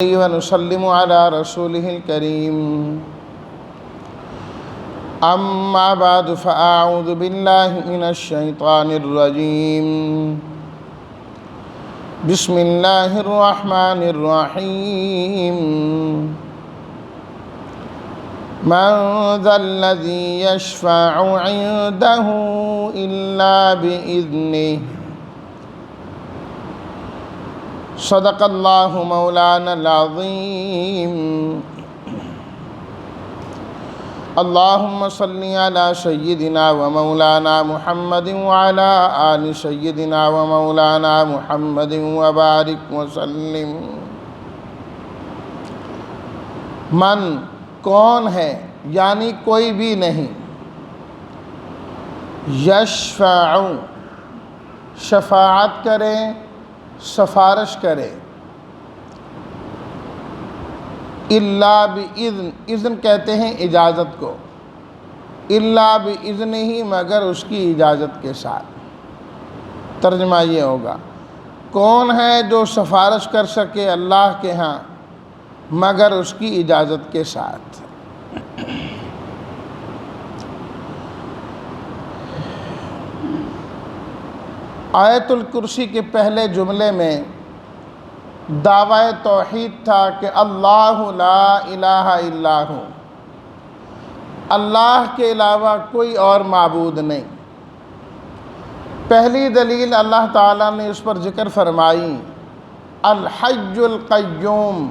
ونسلم على رسوله الكريم أما بعد فأعوذ بالله من الشيطان الرجيم بسم الله الرحمن الرحيم من ذا الذي يشفع عنده إلا بإذنه صدق الله مولانا العظيم اللهم صل على سيدنا ومولانا محمد وعلى آل سيدنا ومولانا محمد وبارك وسلم من کون ہے یعنی کوئی بھی نہیں، یشفع شفاعت کرے، سفارش کرے، الا باذن، اذن کہتے ہیں اجازت کو، الا باذن ہی مگر اس کی اجازت کے ساتھ۔ ترجمہ یہ ہوگا، کون ہے جو سفارش کر سکے اللہ کے ہاں مگر اس کی اجازت کے ساتھ۔ آیت الکرسی کے پہلے جملے میں دعویٰ توحید تھا کہ اللہ لا الہ الا ہو، اللہ کے علاوہ کوئی اور معبود نہیں۔ پہلی دلیل اللہ تعالیٰ نے اس پر ذکر فرمائی، الحی القیوم،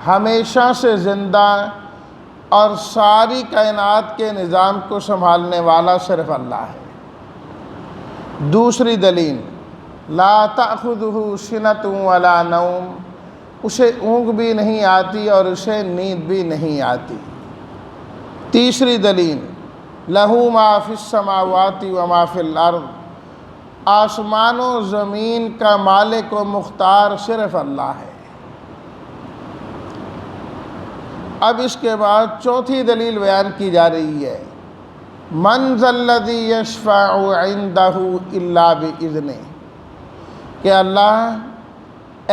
ہمیشہ سے زندہ اور ساری کائنات کے نظام کو سنبھالنے والا صرف اللہ ہے۔ دوسری دلیل، لا تأخذہ سنۃ ولا نوم، اسے اونگ بھی نہیں آتی اور اسے نیند بھی نہیں آتی۔ تیسری دلیل، لہ ما فی السماوات وما فی الارض، آسمان و زمین کا مالک و مختار صرف اللہ ہے۔ اب اس کے بعد چوتھی دلیل بیان کی جا رہی ہے، من ذا الذی یشفع عندہ الا باذنہ، کہ اللہ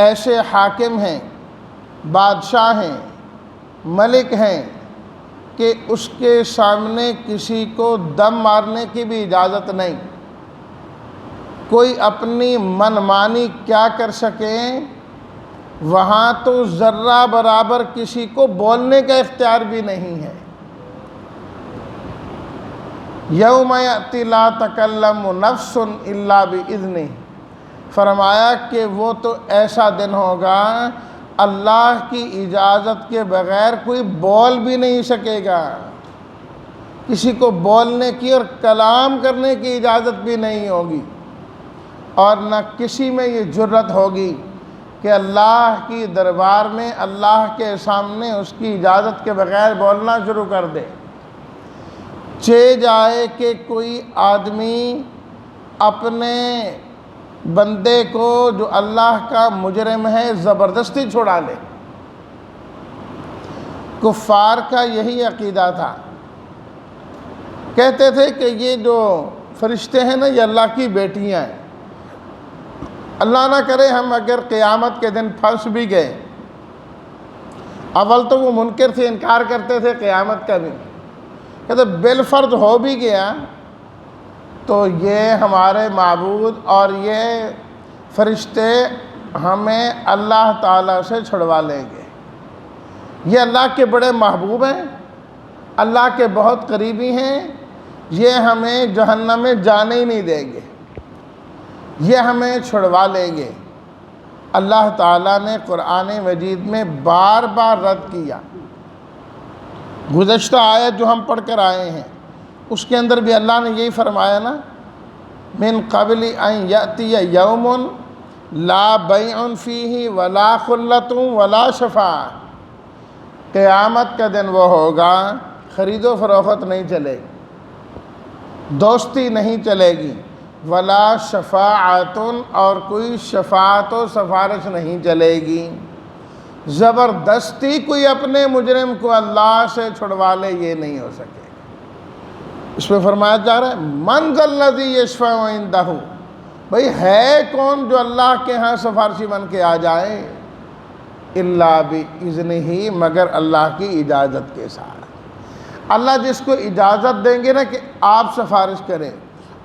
ایسے حاکم ہیں، بادشاہ ہیں، ملک ہیں کہ اس کے سامنے کسی کو دم مارنے کی بھی اجازت نہیں، کوئی اپنی منمانی کیا کر سکے، وہاں تو ذرہ برابر کسی کو بولنے کا اختیار بھی نہیں ہے۔ یوم یأتی لا تکلم نفس الا باذنہ، فرمایا کہ وہ تو ایسا دن ہوگا اللہ کی اجازت کے بغیر کوئی بول بھی نہیں سکے گا، کسی کو بولنے کی اور کلام کرنے کی اجازت بھی نہیں ہوگی، اور نہ کسی میں یہ جرت ہوگی کہ اللہ کی دربار میں اللہ کے سامنے اس کی اجازت کے بغیر بولنا شروع کر دے۔ چہ جائے کہ کوئی آدمی اپنے بندے کو جو اللہ کا مجرم ہے زبردستی چھڑا لے۔ کفار کا یہی عقیدہ تھا، کہتے تھے کہ یہ جو فرشتے ہیں نا یہ اللہ کی بیٹیاں ہیں، اللہ نہ کرے ہم اگر قیامت کے دن پھنس بھی گئے، اول تو وہ منکر تھے، انکار کرتے تھے قیامت کا بھی، کہتے بالفرض ہو بھی گیا تو یہ ہمارے معبود اور یہ فرشتے ہمیں اللہ تعالیٰ سے چھڑوا لیں گے، یہ اللہ کے بڑے محبوب ہیں، اللہ کے بہت قریبی ہیں، یہ ہمیں جہنم میں جانے ہی نہیں دیں گے، یہ ہمیں چھڑوا لیں گے۔ اللہ تعالیٰ نے قرآن مجید میں بار بار رد کیا۔ گزشتہ آیت جو ہم پڑھ کر آئے ہیں اس کے اندر بھی اللہ نے یہی فرمایا نا، من قبل ان یأتی یوم لا بیع فیہ ولا خلۃ ولا شفاعہ، قیامت کا دن وہ ہوگا خرید و فروخت نہیں چلے گی، دوستی نہیں چلے گی، ولا شفاعۃ، اور کوئی شفاعت و سفارش نہیں چلے گی، زبردستی کوئی اپنے مجرم کو اللہ سے چھڑوا لے یہ نہیں ہو سکے گا۔ اس پہ فرمایا جا رہا ہے من ذا الذی یشفع عندہ، بھئی ہے کون جو اللہ کے ہاں سفارشی بن کے آ جائے؟ الا باذنہ، مگر اللہ کی اجازت کے ساتھ۔ اللہ جس کو اجازت دیں گے نا کہ آپ سفارش کریں،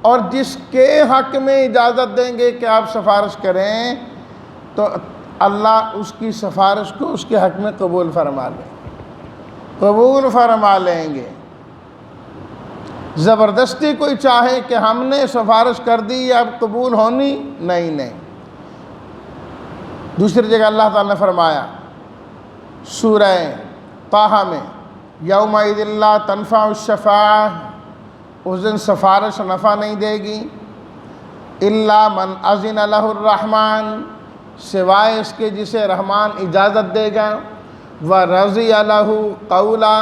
اور جس کے حق میں اجازت دیں گے کہ آپ سفارش کریں، تو اللہ اس کی سفارش کو اس کے حق میں قبول فرما لیں گے۔ زبردستی کوئی چاہے کہ ہم نے سفارش کر دی اب قبول ہونی، نہیں۔ دوسری جگہ اللہ تعالیٰ نے فرمایا سورہ طٰہٰ میں، یومئذ لا تنفع الشفاعۃ، اس دن سفارش نفع نہیں دے گی، الا من اذن لہ الرحمن، سوائے اس کے جسے رحمان اجازت دے گا، ورضی لہ قولا،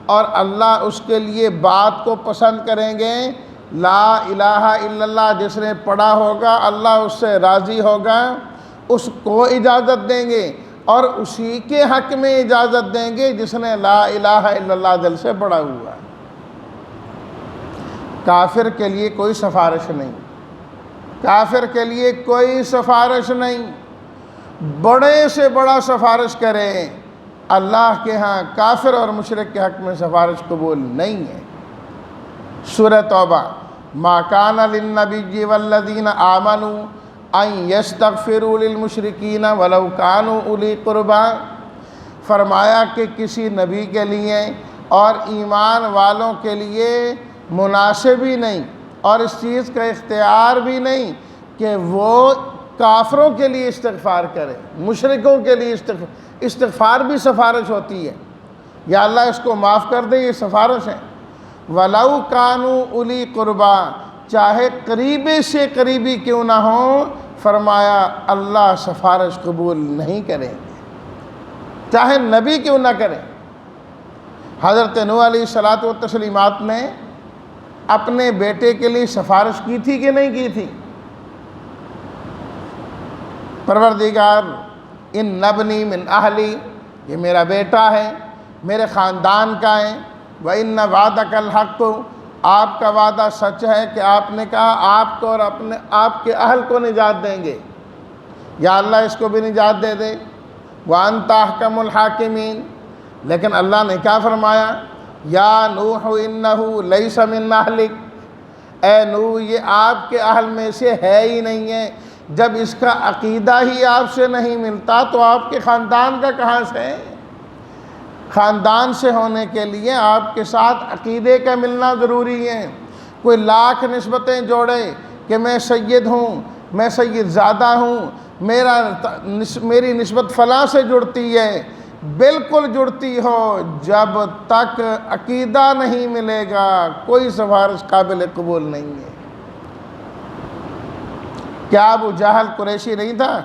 اور اللہ اس کے لیے بات کو پسند کریں گے، لا الہ الا اللہ، جس نے پڑھا ہوگا اللہ اس سے راضی ہوگا، اس کو اجازت دیں گے، اور اسی کے حق میں اجازت دیں گے جس نے لا الہ الا اللہ دل سے پڑھا ہوا ہے۔ کافر کے لیے کوئی سفارش نہیں، کافر کے لیے کوئی سفارش نہیں، بڑے سے بڑا سفارش کریں، اللہ کے ہاں کافر اور مشرک کے حق میں سفارش قبول نہیں ہے۔ سورہ توبہ، ما کان للنبی والذین آمنوا ان یستغفروا للمشرکین ولو کانوا اولی قربی، فرمایا کہ کسی نبی کے لیے اور ایمان والوں کے لیے مناسب ہی نہیں، اور اس چیز کا اختیار بھی نہیں کہ وہ کافروں کے لیے استغفار کرے، مشرکوں کے لیے استغفار بھی سفارش ہوتی ہے، یا اللہ اس کو معاف کر دے، یہ سفارش ہے۔ وَلَوْ كَانُوا أُولِي قُرْبَىٰ، چاہے قریبی سے قریبی کیوں نہ ہوں، فرمایا اللہ سفارش قبول نہیں کریں گے، چاہے نبی کیوں نہ کریں۔ حضرت نوح علیہ الصلاۃ والتسلیمات نے اپنے بیٹے کے لیے سفارش کی تھی کہ نہیں کی تھی؟ پروردگار ان نبنی من اہلی، یہ میرا بیٹا ہے، میرے خاندان کا ہے، وَإِنَّ وَعْدَكَ الْحَقُّ، آپ کا وعدہ سچ ہے کہ آپ نے کہا آپ کو اور آپ کے اہل کو نجات دیں گے، یا اللہ اس کو بھی نجات دے دے، وَأَنْتَ أَحْكَمُ الْحَاكِمِينَ۔ لیکن اللہ نے کیا فرمایا؟ یا نوح انہ لیس من اہلک، اے نوح یہ آپ کے اہل میں سے ہے ہی نہیں ہے، جب اس کا عقیدہ ہی آپ سے نہیں ملتا تو آپ کے خاندان کا کہاں سے ہے؟ خاندان سے ہونے کے لیے آپ کے ساتھ عقیدے کا ملنا ضروری ہے۔ کوئی لاکھ نسبتیں جوڑے کہ میں سید ہوں، میں سید زادہ ہوں، میری نسبت فلاں سے جڑتی ہے، بالکل جڑتی ہو، جب تک عقیدہ نہیں ملے گا کوئی سفارش قابل قبول نہیں ہے۔ کیا ابو جہل قریشی نہیں تھا؟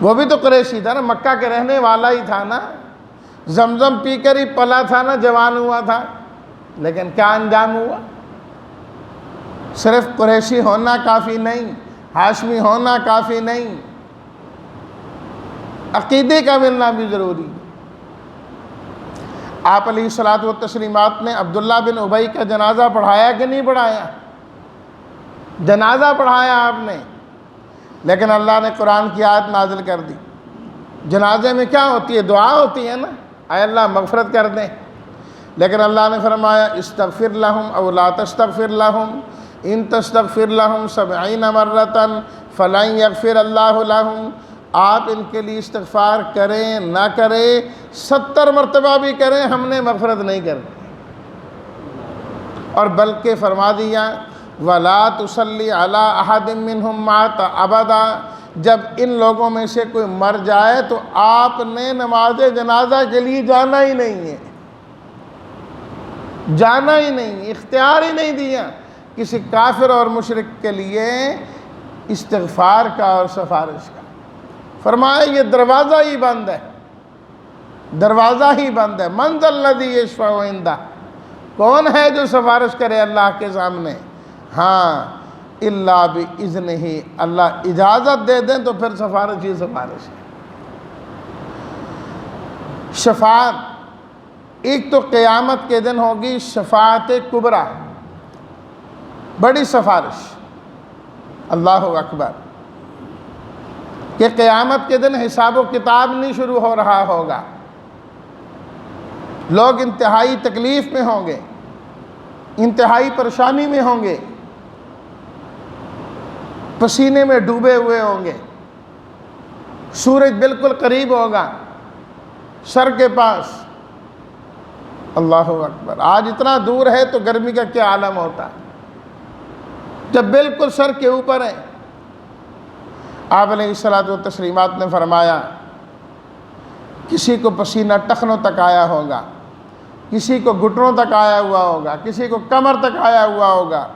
وہ بھی تو قریشی تھا نا، مکہ کے رہنے والا ہی تھا نا، زمزم پی کر ہی پلا تھا نا، جوان ہوا تھا، لیکن کیا انجام ہوا؟ صرف قریشی ہونا کافی نہیں، ہاشمی ہونا کافی نہیں، عقیدے کا ملنا بھی ضروری۔ آپ علیہ الصلاۃ والتسلیمات نے عبداللہ بن ابی کا جنازہ پڑھایا کہ نہیں پڑھایا؟ جنازہ پڑھایا آپ نے، لیکن اللہ نے قرآن کی آیت نازل کر دی۔ جنازے میں کیا ہوتی ہے؟ دعا ہوتی ہے نا، اے اللہ مغفرت کر دیں، لیکن اللہ نے فرمایا استغفر لہم او لا تستغفر لہم ان تستغفر لہم 70 مرۃ فلن یغفر اللہ لہم، آپ ان کے لیے استغفار کریں نہ کریں، 70 مرتبہ بھی کریں، ہم نے مغفرت نہیں کرنی۔ اور بلکہ فرما دیا وَلَا تُصَلِّ عَلَىٰ أَحَدٍ مِّنْهُمْ مَاتَ أَبَدًا، جب ان لوگوں میں سے کوئی مر جائے تو آپ نے نماز جنازہ کے لیے جانا ہی نہیں ہے، جانا ہی نہیں، اختیار ہی نہیں دیا کسی کافر اور مشرک کے لیے استغفار کا اور سفارش کا۔ فرمایا یہ دروازہ ہی بند ہے، دروازہ ہی بند ہے۔ من ذا الذی یشفع عندہ، کون ہے جو سفارش کرے اللہ کے سامنے؟ ہاں الا باذنہ، اللہ اجازت دے دیں تو پھر سفارش ہی سفارش ہے۔ شفاعت ایک تو قیامت کے دن ہوگی شفاعت کبریٰ، بڑی سفارش، اللہ اکبر۔ کہ قیامت کے دن حساب و کتاب نہیں شروع ہو رہا ہوگا، لوگ انتہائی تکلیف میں ہوں گے، انتہائی پریشانی میں ہوں گے، پسینے میں ڈوبے ہوئے ہوں گے، سورج بالکل قریب ہوگا سر کے پاس۔ اللہ اکبر، آج اتنا دور ہے تو گرمی کا کیا عالم ہوتا جب بالکل سر کے اوپر ہے۔ آپ علیہ الصلوۃ والتسلیمات نے فرمایا کسی کو پسینہ ٹخنوں تک آیا ہوگا، کسی کو گھٹنوں تک آیا ہوا ہوگا، کسی کو کمر تک آیا ہوا ہوگا،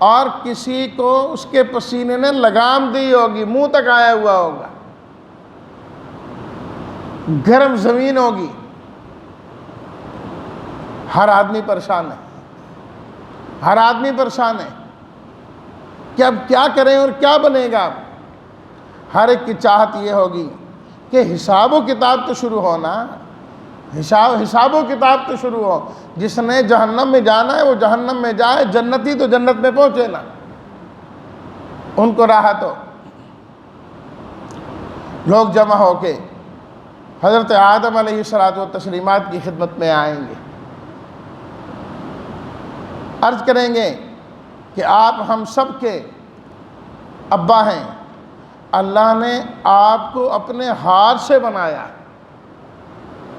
اور کسی کو اس کے پسینے نے لگام دی ہوگی، منہ تک آیا ہوا ہوگا، گرم زمین ہوگی۔ ہر آدمی پریشان ہے، ہر آدمی پریشان ہے کہ اب کیا کریں اور کیا بنے گا۔ ہر ایک کی چاہت یہ ہوگی کہ حساب و کتاب تو شروع ہونا، حساب و کتاب تو شروع ہو۔ جس نے جہنم میں جانا ہے وہ جہنم میں جائے، جنتی تو جنت میں پہنچے نا، ان کو راحت ہو۔ لوگ جمع ہو کے حضرت آدم علیہ الصلوۃ والتسلیمات کی خدمت میں آئیں گے، عرض کریں گے کہ آپ ہم سب کے ابا ہیں، اللہ نے آپ کو اپنے ہاتھ سے بنایا،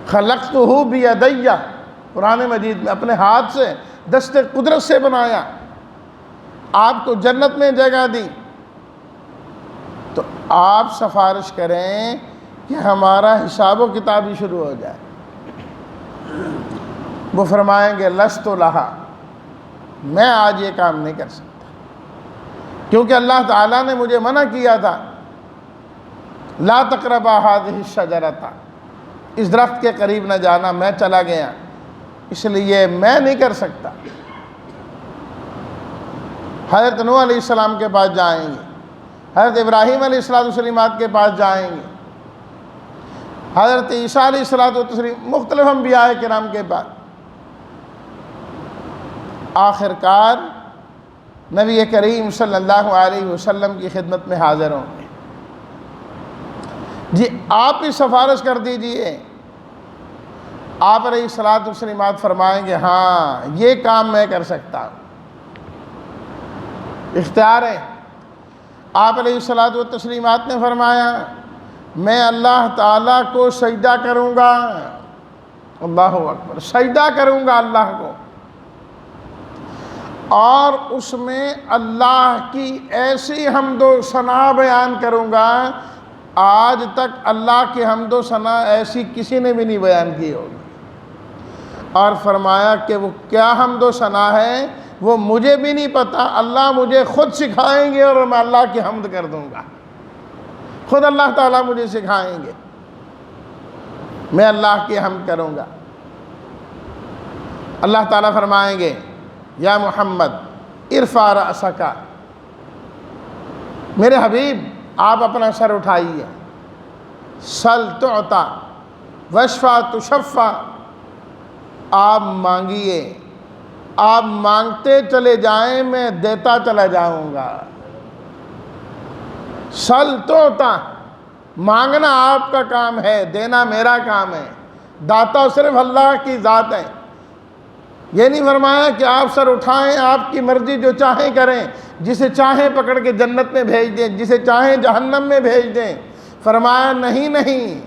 خلقتہ بیدی، قرآن مجید میں اپنے ہاتھ سے دست قدرت سے بنایا، آپ کو جنت میں جگہ دی، تو آپ سفارش کریں کہ ہمارا حساب و کتاب ہی شروع ہو جائے۔ وہ فرمائیں گے لست لہا، میں آج یہ کام نہیں کر سکتا، کیونکہ اللہ تعالیٰ نے مجھے منع کیا تھا لا تقربا هذه الشجرۃ، اس درخت کے قریب نہ جانا، میں چلا گیا، اس لیے میں نہیں کر سکتا۔ حضرت نوح علیہ السلام کے پاس جائیں گے، حضرت ابراہیم علیہ السلام کے پاس جائیں گے، حضرت عیسیٰ علیہ السلام، مختلف انبیاء کرام کے پاس۔ آخر کار نبی کریم صلی اللہ علیہ وسلم کی خدمت میں حاضر ہوں گے، جی آپ ہی سفارش کر دیجئے۔ آپ علیہ السلام فرمائیں گے ہاں یہ کام میں کر سکتا ہوں، اختیار ہے۔ آپ علیہ السلام نے فرمایا میں اللہ تعالیٰ کو سجدہ کروں گا، اللہ اکبر، سجدہ کروں گا اللہ کو، اور اس میں اللہ کی ایسی حمد و ثنا بیان کروں گا، آج تک اللہ کی حمد و ثنا ایسی کسی نے بھی نہیں بیان کی ہوگی۔ اور فرمایا کہ وہ کیا حمد و ثنا ہے وہ مجھے بھی نہیں پتا، اللہ مجھے خود سکھائیں گے اور میں اللہ کی حمد کر دوں گا، خود اللہ تعالیٰ مجھے سکھائیں گے، میں اللہ کی حمد کروں گا۔ اللہ تعالیٰ فرمائیں گے یا محمد ارفع رأسک، میرے حبیب آپ اپنا سر اٹھائیے، سل تعطیٰ واشفع تشفع، آپ مانگیے، آپ مانگتے چلے جائیں میں دیتا چلا جاؤں گا۔ سل تعطیٰ، مانگنا آپ کا کام ہے، دینا میرا کام ہے، داتا صرف اللہ کی ذات ہے۔ یہ نہیں فرمایا کہ آپ سر اٹھائیں، آپ کی مرضی جو چاہیں کریں، جسے چاہیں پکڑ کے جنت میں بھیج دیں، جسے چاہیں جہنم میں بھیج دیں۔ فرمایا نہیں،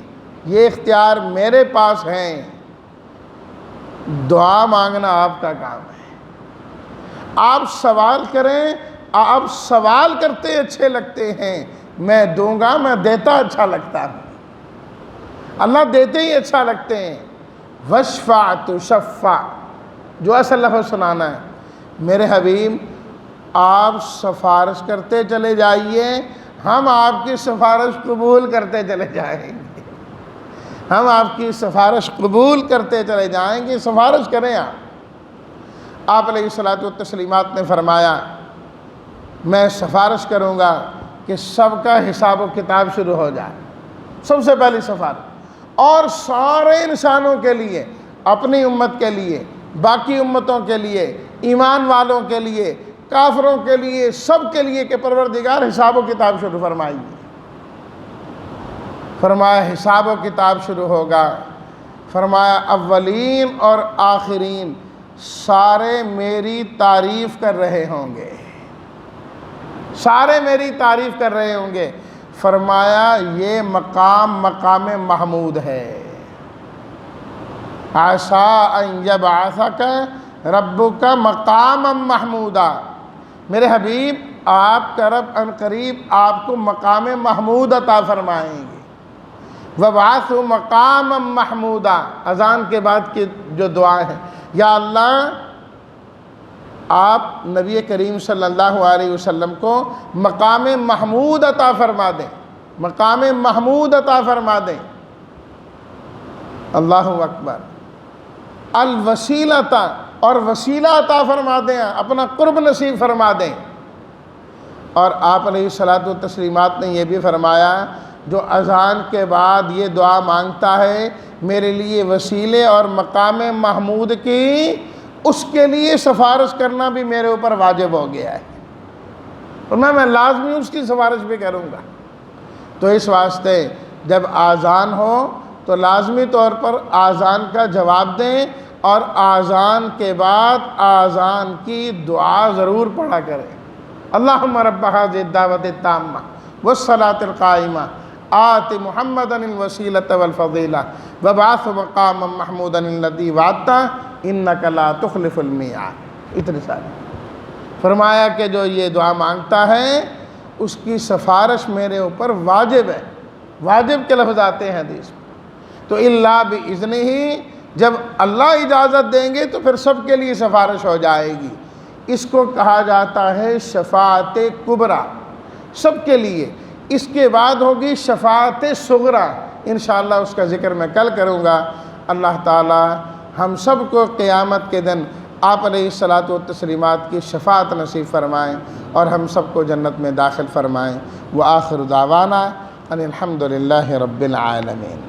یہ اختیار میرے پاس ہیں، دعا مانگنا آپ کا کام ہے۔ آپ سوال کریں، آپ سوال کرتے اچھے لگتے ہیں، میں دوں گا، میں دیتا اچھا لگتا ہوں، اللہ دیتے ہی اچھا لگتے ہیں۔ واشفع تشفع، جو اصل لفظ سنانا ہے، میرے حبیب آپ سفارش کرتے چلے جائیے، ہم آپ کی سفارش قبول کرتے چلے جائیں گے، ہم آپ کی سفارش قبول کرتے چلے جائیں گے، سفارش کریں آپ علیہ الصلوۃ والتسلیمات نے فرمایا میں سفارش کروں گا کہ سب کا حساب و کتاب شروع ہو جائے، سب سے پہلی سفارش، اور سارے انسانوں کے لیے، اپنی امت کے لیے، باقی امتوں کے لیے، ایمان والوں کے لیے، کافروں کے لیے، سب کے لیے کہ پروردگار حساب و کتاب شروع فرمائیے۔ فرمایا حساب و کتاب شروع ہوگا، فرمایا اولین اور آخرین سارے میری تعریف کر رہے ہوں گے، سارے میری تعریف کر رہے ہوں گے۔ فرمایا یہ مقام محمود ہے، عسیٰ ان یبعثک ربک مقاما محمودا، میرے حبیب آپ کا رب ان قریب آپ کو مقام محمود عطا فرمائیں گے۔ وَبَعَثُ مَقَامًا مَحْمُودًا، اذان کے بعد کی جو دعا ہے، یا اللہ آپ نبی کریم صلی اللہ علیہ وسلم کو مقام محمود عطا فرما دیں، مقام محمود عطا فرما دیں۔ اللہ اکبر۔ الوسیلۃ، اور وسیلہ عطا فرما دیں، اپنا قرب نصیب فرما دیں۔ اور آپ علیہ الصلاۃ والتسلیمات نے یہ بھی فرمایا جو اذان کے بعد یہ دعا مانگتا ہے میرے لیے وسیلے اور مقام محمود کی، اس کے لیے سفارش کرنا بھی میرے اوپر واجب ہو گیا ہے، اور میں لازمی اس کی سفارش بھی کروں گا۔ تو اس واسطے جب آذان ہو تو لازمی طور پر آذان کا جواب دیں، اور آذان کے بعد آذان کی دعا ضرور پڑھا کریں۔ اللہم رب ھذہ الدعوۃ التامہ والصلاۃ القائمہ آت محمدا الوسیلۃ والفضیلہ وابعثہ مقاما محمودا الذی وعدتہ انک لا تخلف المیعاد۔ اتنے سارے فرمایا کہ جو یہ دعا مانگتا ہے اس کی سفارش میرے اوپر واجب ہے، واجب کے لفظ آتے ہیں حدیث میں۔ تو الا باذنہ، جب اللہ اجازت دیں گے تو پھر سب کے لیے سفارش ہو جائے گی۔ اس کو کہا جاتا ہے شفاعت کبریٰ، سب کے لیے۔ اس کے بعد ہوگی شفاعت صغریٰ، انشاءاللہ اس کا ذکر میں کل کروں گا۔ اللہ تعالی ہم سب کو قیامت کے دن آپ علیہ الصلاۃ والتسلیمات کی شفاعت نصیب فرمائیں، اور ہم سب کو جنت میں داخل فرمائیں۔ وآخر دعوانا ان الحمد للہ رب العالمین۔